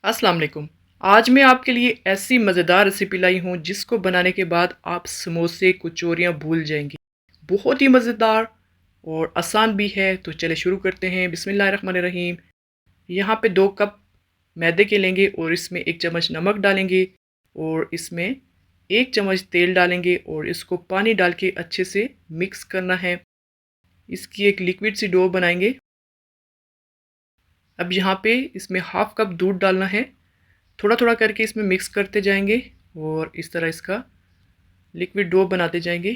अस्सलाम वालेकुम। आज मैं आपके लिए ऐसी मज़ेदार रेसिपी लाई हूँ जिसको बनाने के बाद आप समोसे कचौरियाँ भूल जाएंगी। बहुत ही मज़ेदार और आसान भी है। तो चले शुरू करते हैं। बिस्मिल्लाहिर्रहमानिर्रहीम। यहाँ पे 2 कप मैदे के लेंगे और इसमें 1 चम्मच नमक डालेंगे और इसमें 1 चम्मच तेल डालेंगे और इसको पानी डाल के अच्छे से मिक्स करना है। इसकी एक लिक्विड सी डो बनाएंगे। अब यहाँ पे इसमें हाफ कप दूध डालना है। थोड़ा थोड़ा करके इसमें मिक्स करते जाएंगे और इस तरह इसका लिक्विड डो बनाते जाएंगे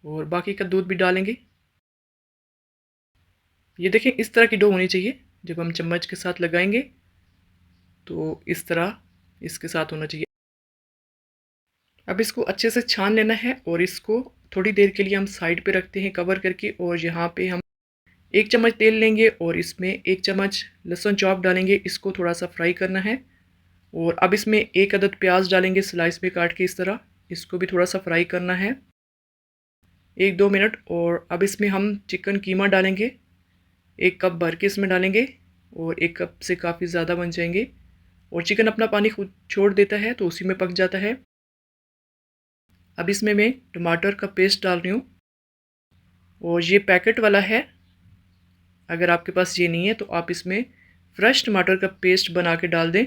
और बाकी का दूध भी डालेंगे। ये देखें, इस तरह की डो होनी चाहिए। जब हम चम्मच के साथ लगाएंगे तो इस तरह इसके साथ होना चाहिए। अब इसको अच्छे से छान लेना है और इसको थोड़ी देर के लिए हम साइड पे रखते हैं कवर करके। और यहाँ पे हम 1 चम्मच तेल लेंगे और इसमें 1 चम्मच लहसुन चॉप डालेंगे। इसको थोड़ा सा फ्राई करना है। और अब इसमें 1 अदद प्याज डालेंगे स्लाइस में काट के इस तरह। इसको भी थोड़ा सा फ्राई करना है 1-2 मिनट। और अब इसमें हम चिकन कीमा डालेंगे। 1 कप भर के इसमें डालेंगे और 1 कप से काफ़ी ज़्यादा बन जाएंगे। और चिकन अपना पानी खुद छोड़ देता है तो उसी में पक जाता है। अब इसमें मैं टमाटर का पेस्ट डाल रही हूँ और ये पैकेट वाला है। अगर आपके पास ये नहीं है तो आप इसमें फ्रेश टमाटर का पेस्ट बना के डाल दें।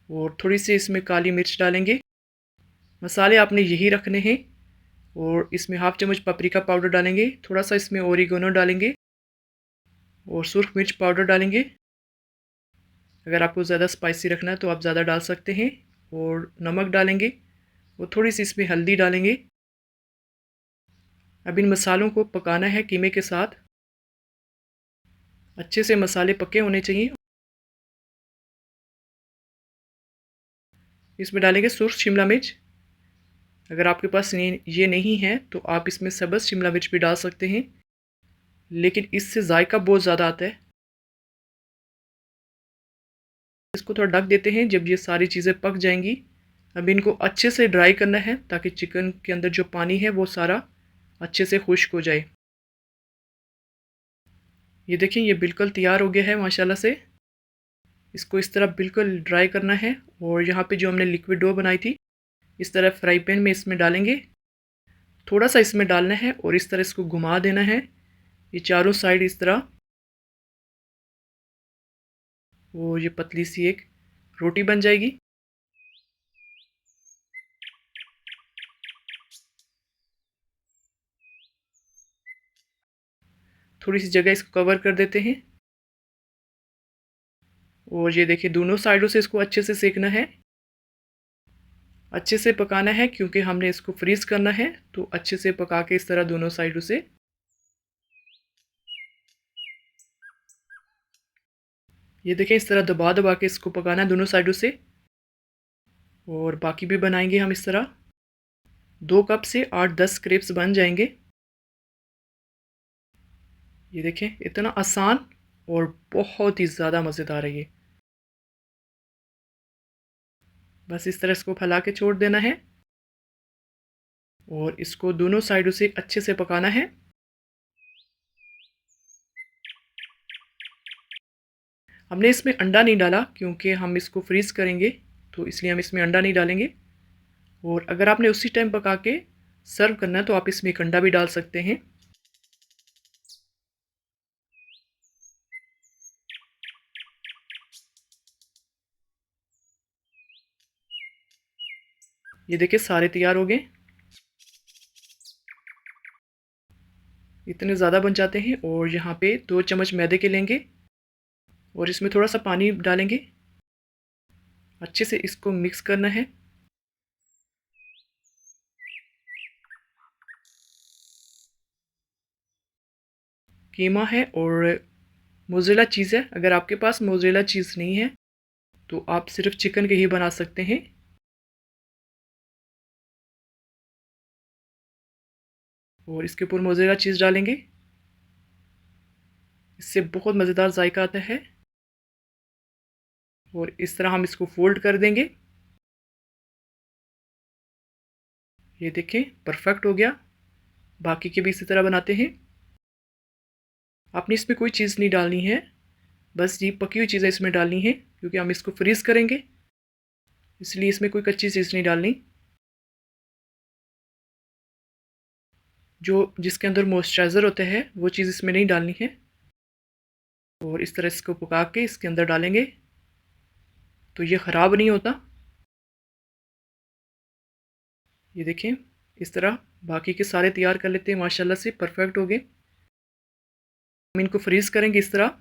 और थोड़ी सी इसमें काली मिर्च डालेंगे। मसाले आपने यही रखने हैं। और इसमें हाफ चम्मच पापरिका पाउडर डालेंगे। थोड़ा सा इसमें ओरिगेनो डालेंगे और सुर्ख मिर्च पाउडर डालेंगे। अगर आपको ज़्यादा स्पाइसी रखना है तो आप ज़्यादा डाल सकते हैं। और नमक डालेंगे और थोड़ी सी इसमें हल्दी डालेंगे। अब इन मसालों को पकाना है कीमे के साथ। अच्छे से मसाले पके होने चाहिए। इसमें डालेंगे सुर्ख शिमला मिर्च। अगर आपके पास ये नहीं है तो आप इसमें सब्ज़ शिमला मिर्च भी डाल सकते हैं, लेकिन इससे जायका बहुत ज़्यादा आता है। इसको थोड़ा ढक देते हैं। जब ये सारी चीज़ें पक जाएंगी, अब इनको अच्छे से ड्राई करना है ताकि चिकन के अंदर जो पानी है वो सारा अच्छे से खुश्क हो जाए। ये देखिए, ये बिल्कुल तैयार हो गया है माशाल्लाह से। इसको इस तरह बिल्कुल ड्राई करना है। और यहाँ पे जो हमने लिक्विड डो बनाई थी, इस तरह फ्राई पैन में इसमें डालेंगे। थोड़ा सा इसमें डालना है और इस तरह इसको घुमा देना है ये चारों साइड इस तरह। वो ये पतली सी एक रोटी बन जाएगी। थोड़ी सी जगह इसको कवर कर देते हैं। और ये देखिए, दोनों साइडों से इसको अच्छे से सेकना है, अच्छे से पकाना है, क्योंकि हमने इसको फ्रीज़ करना है। तो अच्छे से पका के इस तरह दोनों साइडों से। ये देखें, इस तरह दबा दबा के इसको पकाना है दोनों साइडों से। और बाकी भी बनाएंगे हम इस तरह। 2 कप से 8-10 क्रेप्स बन जाएंगे। ये देखें, इतना आसान और बहुत ही ज़्यादा मज़ेदार है ये। बस इस तरह इसको फैला के छोड़ देना है और इसको दोनों साइडों से अच्छे से पकाना है। हमने इसमें अंडा नहीं डाला क्योंकि हम इसको फ्रीज़ करेंगे, तो इसलिए हम इसमें अंडा नहीं डालेंगे। और अगर आपने उसी टाइम पका के सर्व करना है तो आप इसमें एक अंडा भी डाल सकते हैं। ये देखिए, सारे तैयार हो गए। इतने ज़्यादा बन जाते हैं। और यहाँ पे 2 चम्मच मैदे के लेंगे और इसमें थोड़ा सा पानी डालेंगे। अच्छे से इसको मिक्स करना है। कीमा है और मोज़रेला चीज़ है। अगर आपके पास मोज़रेला चीज़ नहीं है तो आप सिर्फ चिकन के ही बना सकते हैं। और इसके ऊपर मोज़रेला चीज़ डालेंगे। इससे बहुत मज़ेदार जायका आता है। और इस तरह हम इसको फोल्ड कर देंगे। ये देखें, परफेक्ट हो गया। बाकी के भी इसी तरह बनाते हैं। आपने इसमें कोई चीज़ नहीं डालनी है, बस ये पकी हुई चीज़ें इसमें डालनी है, क्योंकि हम इसको फ्रीज़ करेंगे, इसलिए इसमें कोई कच्ची चीज़ नहीं डालनी। जो जिसके अंदर मॉइस्चराइज़र होता है वो चीज़ इसमें नहीं डालनी है। और इस तरह इसको पका के इसके अंदर डालेंगे तो ये ख़राब नहीं होता। ये देखें, इस तरह बाकी के सारे तैयार कर लेते हैं, माशाल्लाह से परफेक्ट हो गए। हम इनको फ्रीज़ करेंगे इस तरह।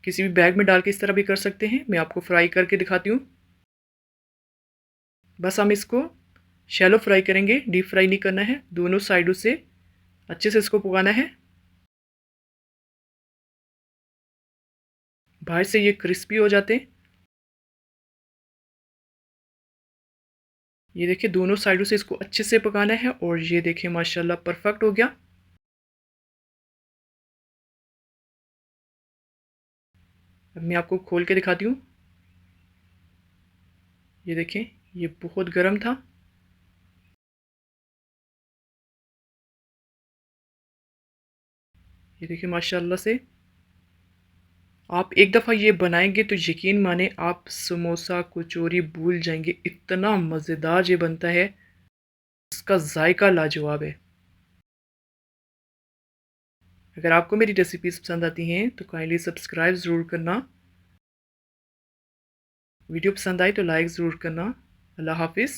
किसी भी बैग में डाल के इस तरह भी कर सकते हैं, मैं आपको फ्राई करके दिखाती हूँ। बस हम इसको शैलो फ्राई करेंगे, डीप फ्राई नहीं करना है। दोनों साइडों से अच्छे से इसको पकाना है। बाहर से ये क्रिस्पी हो जाते हैं। ये देखिए, दोनों साइडों से इसको अच्छे से पकाना है। और ये देखिए माशाल्लाह परफेक्ट हो गया। अब मैं आपको खोल के दिखाती हूँ। ये देखें, ये बहुत गर्म था। ये देखिए माशाल्लाह से, आप एक दफ़ा ये बनाएंगे तो यकीन माने आप समोसा कचौरी भूल जाएंगे, इतना मज़ेदार ये बनता है। इसका जायका लाजवाब है। अगर आपको मेरी रेसिपीज़ पसंद आती हैं तो काइंडली सब्सक्राइब ज़रूर करना। वीडियो पसंद आए तो लाइक ज़रूर करना। अल्लाह हाफिज़।